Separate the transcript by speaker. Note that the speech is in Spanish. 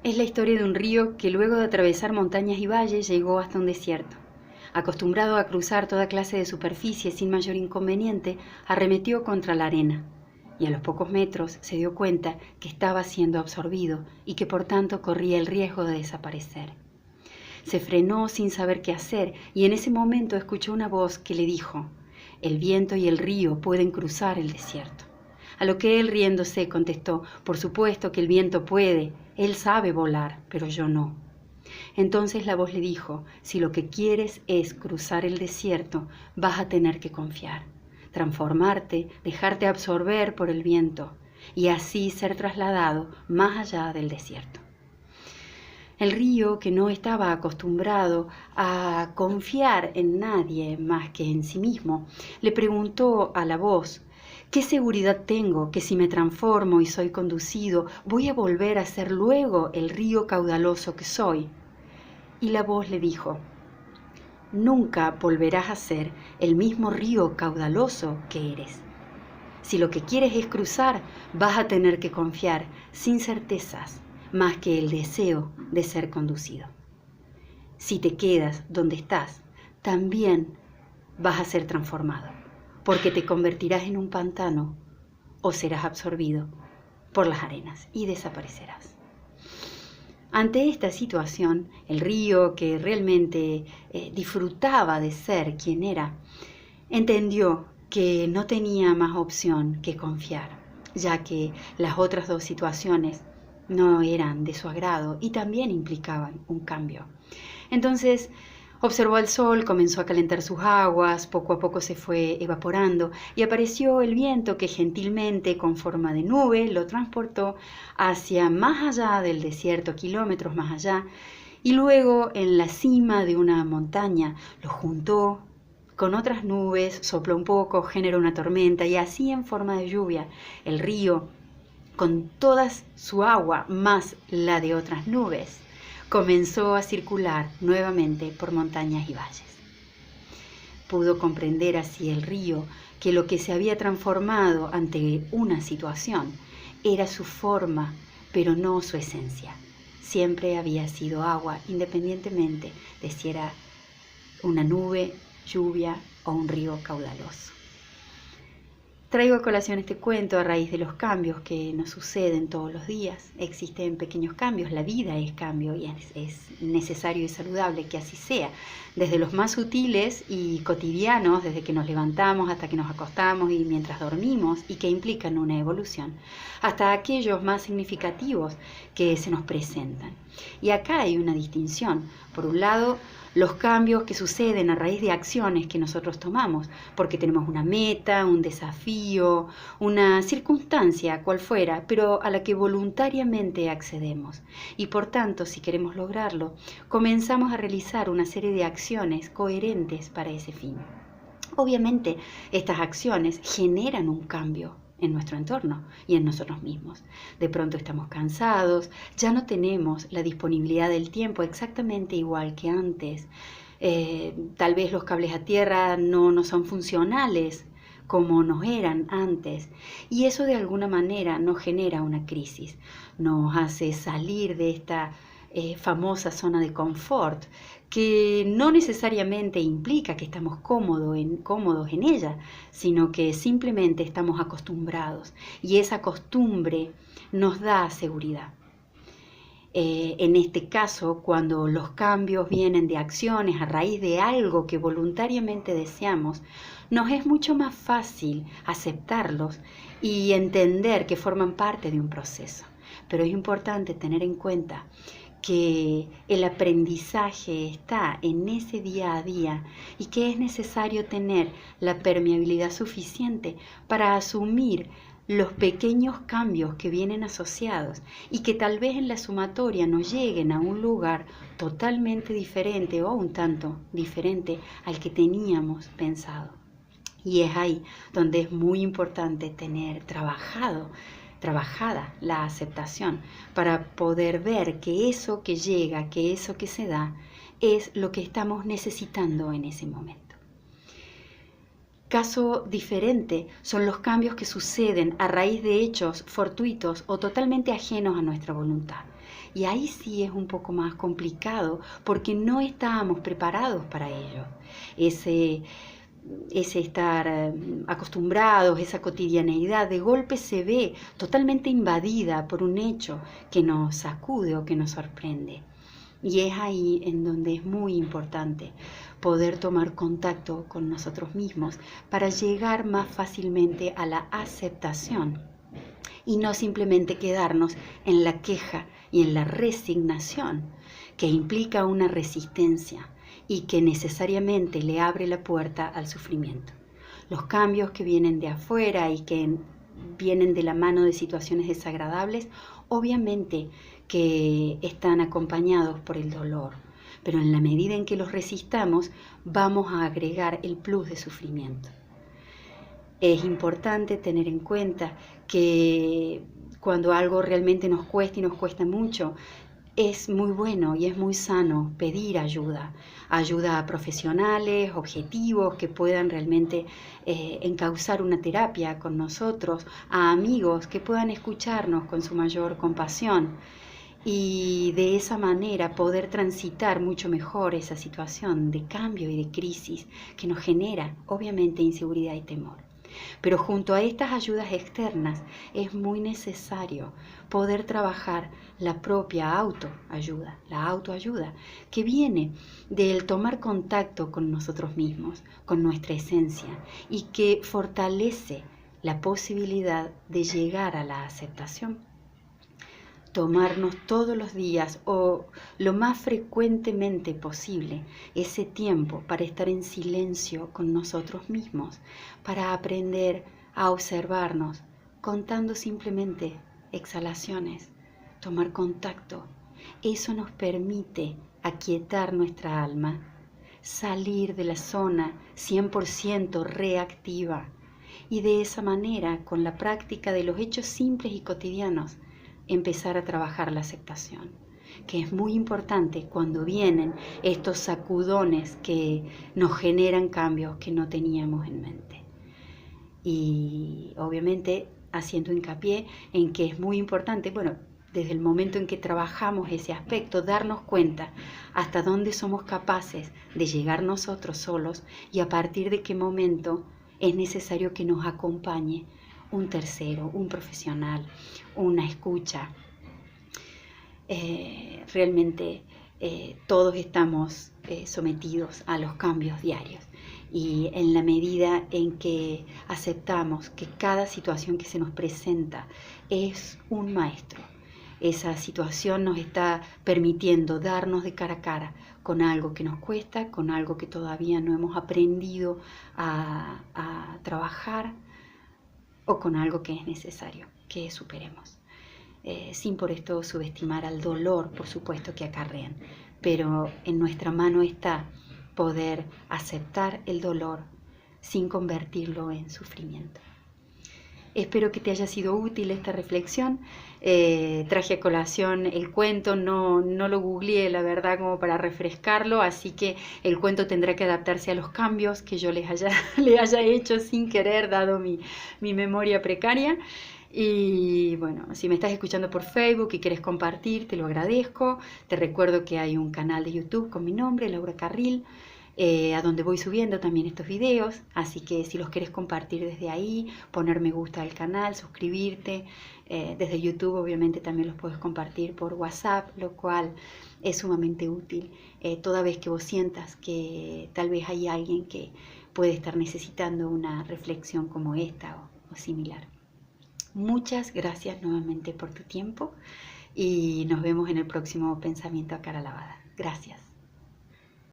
Speaker 1: Es la historia de un río que luego de atravesar montañas y valles llegó hasta un desierto. Acostumbrado a cruzar toda clase de superficie sin mayor inconveniente, arremetió contra la arena y a los pocos metros se dio cuenta que estaba siendo absorbido y que por tanto corría el riesgo de desaparecer. Se frenó sin saber qué hacer y en ese momento escuchó una voz que le dijo: «El viento y el río pueden cruzar el desierto». A lo que él, riéndose, contestó: «Por supuesto que el viento puede, él sabe volar, pero yo no». Entonces la voz le dijo: «Si lo que quieres es cruzar el desierto, vas a tener que confiar, transformarte, dejarte absorber por el viento y así ser trasladado más allá del desierto». El río, que no estaba acostumbrado a confiar en nadie más que en sí mismo, le preguntó a la voz: «¿Qué seguridad tengo que si me transformo y soy conducido, voy a volver a ser luego el río caudaloso que soy?» Y la voz le dijo: «Nunca volverás a ser el mismo río caudaloso que eres. Si lo que quieres es cruzar, vas a tener que confiar sin certezas, más que el deseo de ser conducido. Si te quedas donde estás, también vas a ser transformado, porque te convertirás en un pantano o serás absorbido por las arenas y desaparecerás». Ante esta situación, el río, que realmente disfrutaba de ser quien era, entendió que no tenía más opción que confiar, ya que las otras dos situaciones no eran de su agrado y también implicaban un cambio. Entonces observó al sol, comenzó a calentar sus aguas, poco a poco se fue evaporando y apareció el viento que gentilmente, con forma de nube, lo transportó hacia más allá del desierto, kilómetros más allá, y luego en la cima de una montaña lo juntó con otras nubes, sopló un poco, generó una tormenta y así, en forma de lluvia, el río, con toda su agua más la de otras nubes, comenzó a circular nuevamente por montañas y valles. Pudo comprender así el río que lo que se había transformado ante una situación era su forma, pero no su esencia. Siempre había sido agua, independientemente de si era una nube, lluvia o un río caudaloso. Traigo a colación este cuento a raíz de los cambios que nos suceden todos los días. Existen pequeños cambios, la vida es cambio y es necesario y saludable que así sea. Desde los más sutiles y cotidianos, desde que nos levantamos hasta que nos acostamos y mientras dormimos y que implican una evolución, hasta aquellos más significativos que se nos presentan. Y acá hay una distinción. Por un lado, los cambios que suceden a raíz de acciones que nosotros tomamos, porque tenemos una meta, un desafío, una circunstancia, cual fuera, pero a la que voluntariamente accedemos. Y por tanto, si queremos lograrlo, comenzamos a realizar una serie de acciones coherentes para ese fin. Obviamente, estas acciones generan un cambio en nuestro entorno y en nosotros mismos. De pronto estamos cansados, ya no tenemos la disponibilidad del tiempo exactamente igual que antes. Tal vez los cables a tierra no nos son funcionales como nos eran antes. Y eso de alguna manera nos genera una crisis, nos hace salir de esta famosa zona de confort, que no necesariamente implica que estamos cómodos en ella, sino que simplemente estamos acostumbrados y esa costumbre nos da seguridad. En este caso, cuando los cambios vienen de acciones a raíz de algo que voluntariamente deseamos, nos es mucho más fácil aceptarlos y entender que forman parte de un proceso. Pero es importante tener en cuenta que el aprendizaje está en ese día a día y que es necesario tener la permeabilidad suficiente para asumir los pequeños cambios que vienen asociados y que tal vez en la sumatoria nos lleguen a un lugar totalmente diferente o un tanto diferente al que teníamos pensado. Y es ahí donde es muy importante tener trabajada la aceptación para poder ver que eso que llega, que eso que se da, es lo que estamos necesitando en ese momento. Caso diferente son los cambios que suceden a raíz de hechos fortuitos o totalmente ajenos a nuestra voluntad. Y ahí sí es un poco más complicado porque no estábamos preparados para ello. Ese estar acostumbrados, esa cotidianeidad, de golpe se ve totalmente invadida por un hecho que nos sacude o que nos sorprende. Y es ahí en donde es muy importante poder tomar contacto con nosotros mismos para llegar más fácilmente a la aceptación y no simplemente quedarnos en la queja y en la resignación, que implica una resistencia y que necesariamente le abre la puerta al sufrimiento. Los cambios que vienen de afuera y que vienen de la mano de situaciones desagradables, obviamente que están acompañados por el dolor, pero en la medida en que los resistamos, vamos a agregar el plus de sufrimiento. Es importante tener en cuenta que cuando algo realmente nos cuesta y nos cuesta mucho, es muy bueno y es muy sano pedir ayuda a profesionales, objetivos que puedan realmente encauzar una terapia con nosotros, a amigos que puedan escucharnos con su mayor compasión y de esa manera poder transitar mucho mejor esa situación de cambio y de crisis que nos genera obviamente inseguridad y temor. Pero junto a estas ayudas externas es muy necesario poder trabajar la propia autoayuda, la autoayuda que viene del tomar contacto con nosotros mismos, con nuestra esencia y que fortalece la posibilidad de llegar a la aceptación. Tomarnos todos los días o lo más frecuentemente posible ese tiempo para estar en silencio con nosotros mismos, para aprender a observarnos, contando simplemente exhalaciones, tomar contacto. Eso nos permite aquietar nuestra alma, salir de la zona 100% reactiva y de esa manera, con la práctica de los hechos simples y cotidianos, empezar a trabajar la aceptación, que es muy importante cuando vienen estos sacudones que nos generan cambios que no teníamos en mente. Y obviamente haciendo hincapié en que es muy importante, desde el momento en que trabajamos ese aspecto, darnos cuenta hasta dónde somos capaces de llegar nosotros solos y a partir de qué momento es necesario que nos acompañe un tercero, un profesional, una escucha. Realmente todos estamos sometidos a los cambios diarios y en la medida en que aceptamos que cada situación que se nos presenta es un maestro, esa situación nos está permitiendo darnos de cara a cara con algo que nos cuesta, con algo que todavía no hemos aprendido a trabajar, o con algo que es necesario que superemos. Sin por esto subestimar al dolor, por supuesto, que acarrean, pero en nuestra mano está poder aceptar el dolor sin convertirlo en sufrimiento. Espero que te haya sido útil esta reflexión. Traje a colación el cuento, no lo googleé, la verdad, como para refrescarlo, así que el cuento tendrá que adaptarse a los cambios que yo le haya hecho sin querer, dado mi memoria precaria. Y bueno, si me estás escuchando por Facebook y quieres compartir, te lo agradezco. Te recuerdo que hay un canal de YouTube con mi nombre, Laura Carril, a donde voy subiendo también estos videos, así que si los quieres compartir desde ahí, poner me gusta al canal, suscribirte, desde YouTube obviamente también los puedes compartir por WhatsApp, lo cual es sumamente útil toda vez que vos sientas que tal vez hay alguien que puede estar necesitando una reflexión como esta o similar. Muchas gracias nuevamente por tu tiempo y nos vemos en el próximo Pensamiento a Cara Lavada. Gracias.